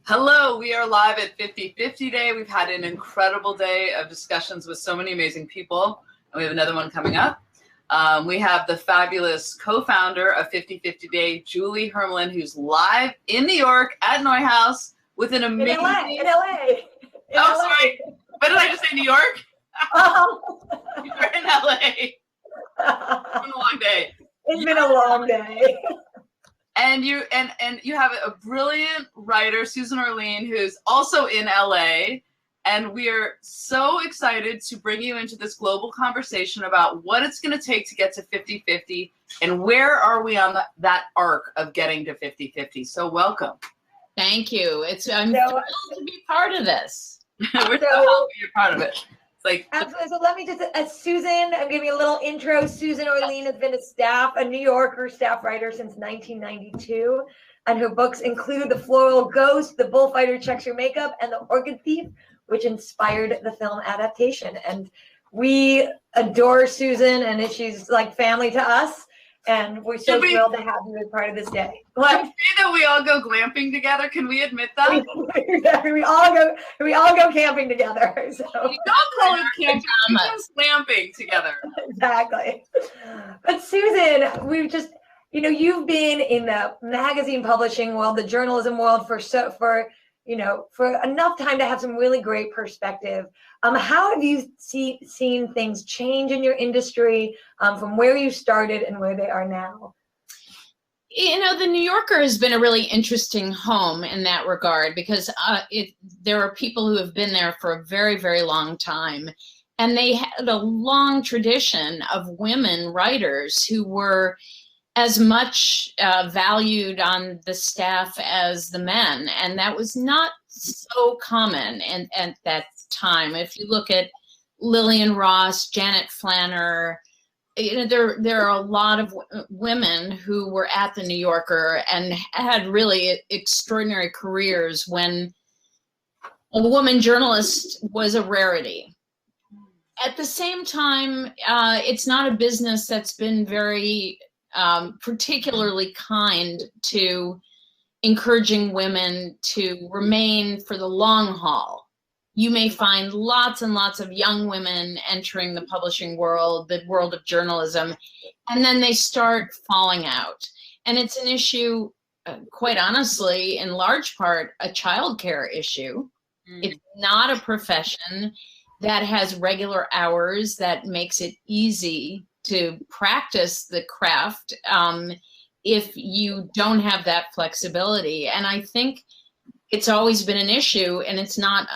Hello, we are live at 50/50 Day. We've had an incredible day of discussions with so many amazing people, and we have another one coming up. We have the fabulous co-founder of 50/50 Day, Julie Hermelin, who's live in New York at Neuhaus with an amazing... In LA. Sorry. What did I just say, New York? You're in LA. It's been a long day. It's been a long day. And you have a brilliant writer, Susan Orlean, who's also in LA. And we are so excited to bring you into this global conversation about what it's going to take to get to 50/50 and where are we on that arc of getting to 50/50. So welcome. Thank you. I'm thrilled to be part of this. We're so happy you're part of it. Absolutely. So let me just, Susan, I'm giving you a little intro. Susan Orlean has been a New Yorker staff writer since 1992. And her books include The Floral Ghost, The Bullfighter Checks Your Makeup, and The Orchid Thief, which inspired the film Adaptation. And we adore Susan, and she's like family to us. And we're so thrilled to have you as part of this day. Can we say that we all go glamping together? Can we admit that? we all go camping together. So. We don't call it camping, we go glamping together. Exactly. But Susan, we've just, you've been in the magazine publishing world, the journalism world for enough time to have some really great perspective. How have you seen things change in your industry from where you started and where they are now? The New Yorker has been a really interesting home in that regard because there are people who have been there for a very, very long time. And they had a long tradition of women writers who were as much valued on the staff as the men. And that was not so common at that time. If you look at Lillian Ross, Janet Flanner, there are a lot of women who were at the New Yorker and had really extraordinary careers when a woman journalist was a rarity. At the same time, it's not a business that's been very particularly kind to encouraging women to remain for the long haul. You may find lots and lots of young women entering the publishing world, the world of journalism, and then they start falling out. And it's an issue, quite honestly, in large part, a childcare issue. It's not a profession that has regular hours that makes it easy to practice the craft if you don't have that flexibility. And I think it's always been an issue, and it's not,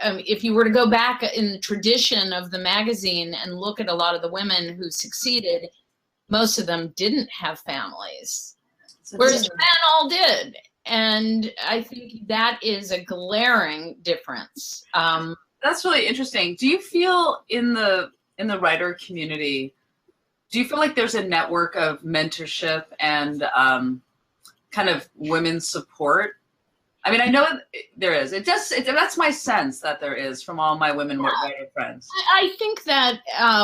if you were to go back in the tradition of the magazine and look at a lot of the women who succeeded, most of them didn't have families, whereas the men all did. And I think that is a glaring difference. That's really interesting. Do you feel in the writer community, do you feel like there's a network of mentorship and kind of women's support? I mean, I know there is. That's my sense that there is from all my women writer friends. I think that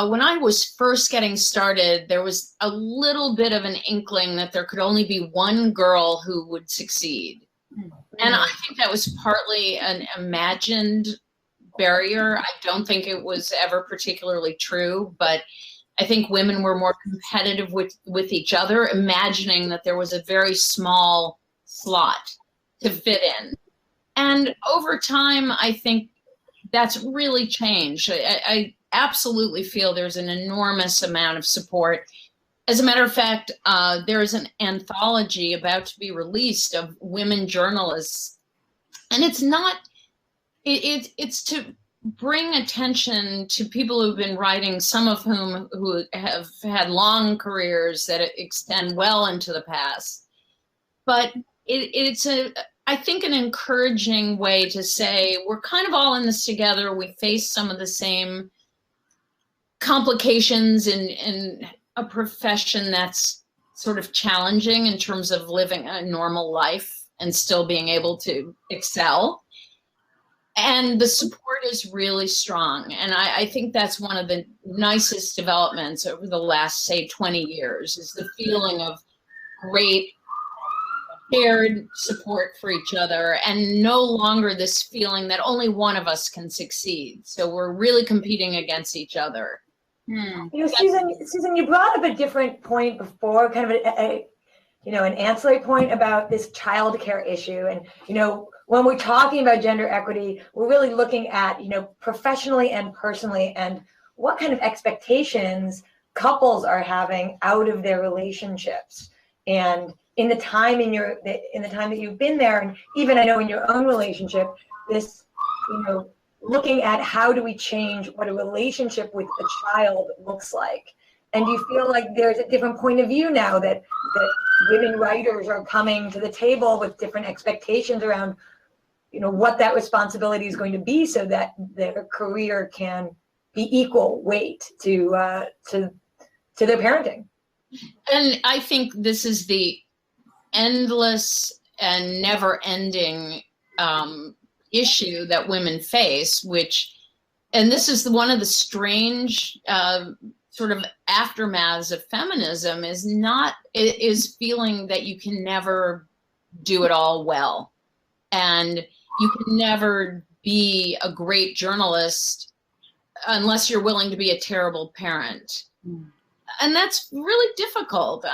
when I was first getting started, there was a little bit of an inkling that there could only be one girl who would succeed. And I think that was partly an imagined barrier. I don't think it was ever particularly true, but I think women were more competitive with each other, imagining that there was a very small slot to fit in. And over time, I think that's really changed. I absolutely feel there's an enormous amount of support. As a matter of fact, there is an anthology about to be released of women journalists. And it's to bring attention to people who've been writing, some of whom who have had long careers that extend well into the past. But it's I think, an encouraging way to say, we're kind of all in this together. We face some of the same complications in a profession that's sort of challenging in terms of living a normal life and still being able to excel. And the support is really strong. And I think that's one of the nicest developments over the last, say, 20 years, is the feeling of great shared support for each other, and no longer this feeling that only one of us can succeed. So we're really competing against each other. You know, Susan, you brought up a different point before, kind of an ancillary point about this childcare issue. And, you know, when we're talking about gender equity, we're really looking at, you know, professionally and personally, and what kind of expectations couples are having out of their relationships. And in the time that you've been there, and even I know in your own relationship, this, you know, looking at how do we change what a relationship with a child looks like. And do you feel like there's a different point of view now that women writers are coming to the table with different expectations around, you know, what that responsibility is going to be, so that their career can be equal weight to their parenting? And I think this is the endless and never-ending issue that women face, and this is one of the strange sort of aftermaths of feminism, is feeling that you can never do it all well, and you can never be a great journalist unless you're willing to be a terrible parent. And that's really difficult.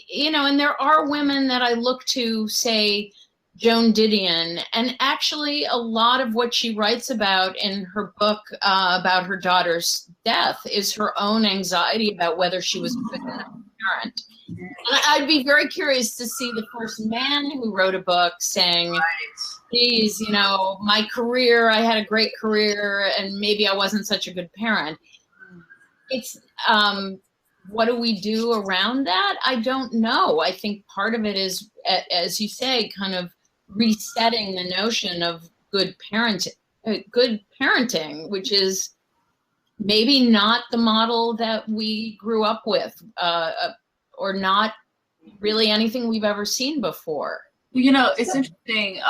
You know, and there are women that I look to, say Joan Didion, and actually a lot of what she writes about in her book about her daughter's death is her own anxiety about whether she was a good enough parent. And I'd be very curious to see the first man who wrote a book saying, geez, you know, my career, I had a great career, and maybe I wasn't such a good parent. It's, what do we do around that? I don't know. I think part of it is, as you say, kind of resetting the notion of good parenting, which is maybe not the model that we grew up with, or not really anything we've ever seen before. You know, it's interesting.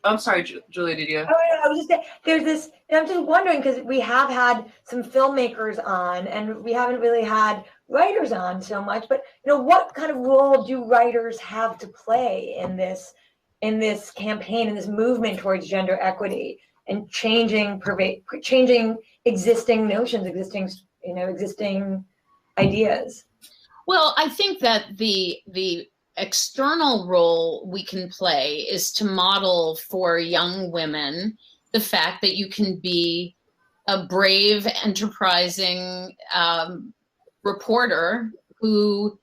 I'm sorry, Julia, did you? Oh, yeah, I was just saying, there's this, and I'm just wondering, because we have had some filmmakers on, and we haven't really had writers on so much, but, you know, what kind of role do writers have to play in this campaign, in this movement towards gender equity, and changing existing notions, existing ideas? Well, I think that the external role we can play is to model for young women the fact that you can be a brave, enterprising reporter who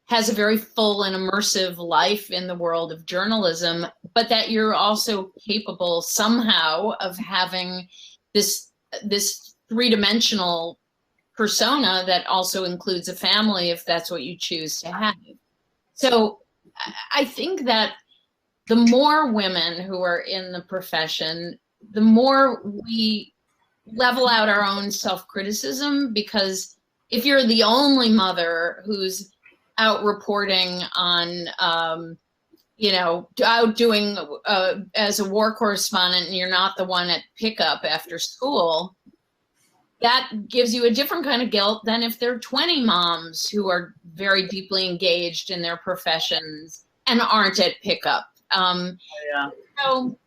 has a very full and immersive life in the world of journalism, but that you're also capable somehow of having this three-dimensional persona that also includes a family, if that's what you choose to have. So I think that the more women who are in the profession, the more we level out our own self-criticism, because if you're the only mother who's out reporting on, you know, out doing as a war correspondent, and you're not the one at pickup after school, that gives you a different kind of guilt than if there are 20 moms who are very deeply engaged in their professions and aren't at pickup. So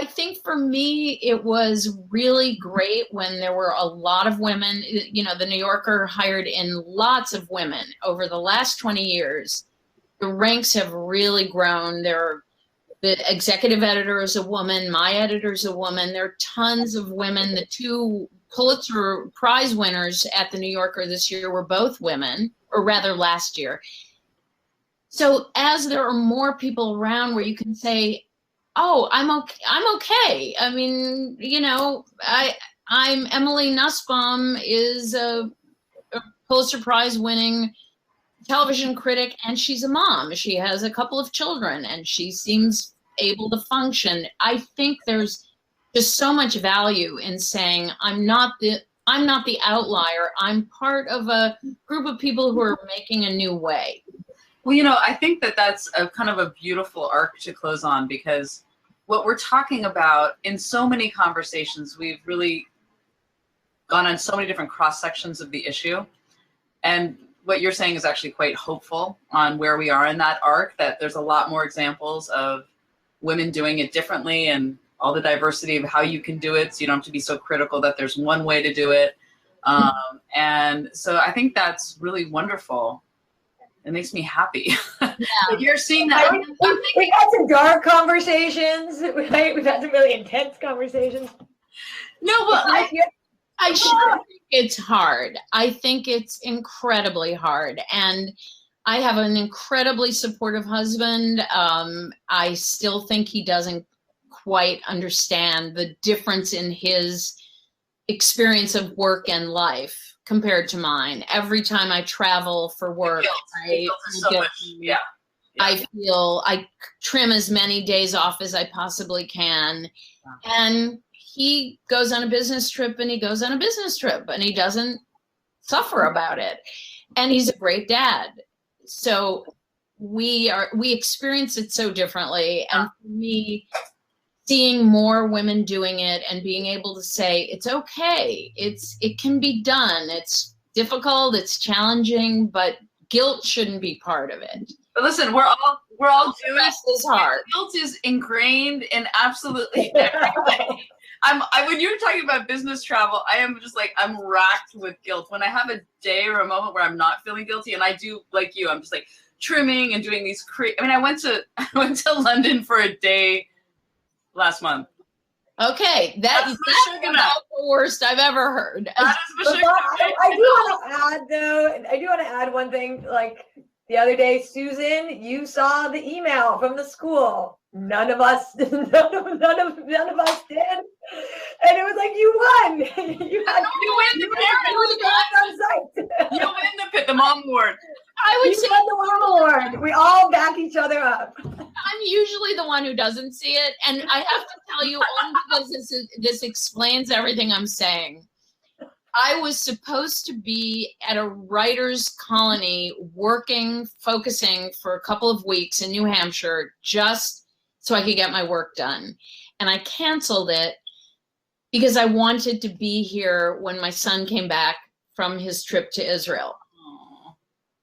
I think for me, it was really great when there were a lot of women. You know, the New Yorker hired in lots of women over the last 20 years. The ranks have really grown. The executive editor is a woman. My editor is a woman. There are tons of women. The two Pulitzer Prize winners at the New Yorker this year were both women, or rather last year. So as there are more people around where you can say, oh, I'm okay. I mean, you know, I'm Emily Nussbaum is a Pulitzer Prize winning television critic, and she's a mom. She has a couple of children, and she seems able to function. I think there's just so much value in saying I'm not the outlier. I'm part of a group of people who are making a new way. Well, you know, I think that that's a kind of a beautiful arc to close on, because what we're talking about in so many conversations, we've really gone on so many different cross sections of the issue. And what you're saying is actually quite hopeful on where we are in that arc, that there's a lot more examples of women doing it differently and all the diversity of how you can do it. So you don't have to be so critical that there's one way to do it. And so I think that's really wonderful. It makes me happy. Yeah. But you're seeing that. We've had some dark conversations, right? We've had some really intense conversations. No, well, I sure think it's hard. I think it's incredibly hard. And I have an incredibly supportive husband. I still think he doesn't quite understand the difference in his experience of work and life compared to mine. Every time I travel for work, I feel I trim as many days off as I possibly can. And he goes on a business trip and he goes on a business trip and he doesn't suffer about it. And he's a great dad. So we experience it so differently. And for me, seeing more women doing it and being able to say, it's okay. It can be done. It's difficult. It's challenging, but guilt shouldn't be part of it. But listen, we're all doing this is hard. Guilt is ingrained in absolutely every way. When you're talking about business travel, I am just like, I'm racked with guilt. When I have a day or a moment where I'm not feeling guilty, and I do, like you, I'm just like trimming and doing these I went to London for a day last month. Okay, that's about the worst I've ever heard. I do want to add one thing. Like the other day, Susan, you saw the email from the school. None of us did. And it was like, you won. You win the parent. You win the mom award. I would say won the mom award. We all back each other up. I'm usually the one who doesn't see it, and I have to tell you, because this explains everything I'm saying. I was supposed to be at a writer's colony focusing for a couple of weeks in New Hampshire, just so I could get my work done. And I canceled it because I wanted to be here when my son came back from his trip to Israel. Aww.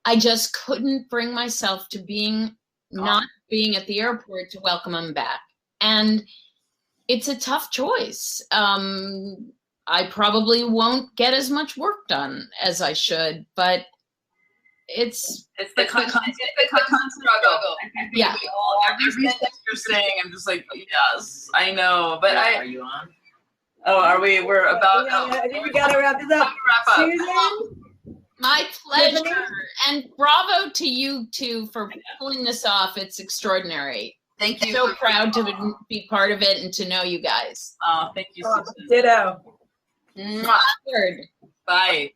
I just couldn't bring myself to not being at the airport to welcome him back. And it's a tough choice. I probably won't get as much work done as I should, but it's the constant struggle. Yeah. Everything you're saying, I'm just like, yes, I know. But are you on? Oh, are we? We're about. I think we gotta wrap this up. Susan? My pleasure. Tiffany? And bravo to you two for pulling this off. It's extraordinary. Thank you. I'm so proud to be part of it and to know you guys. Oh, thank you, Susan. Ditto. Mwah. Bye.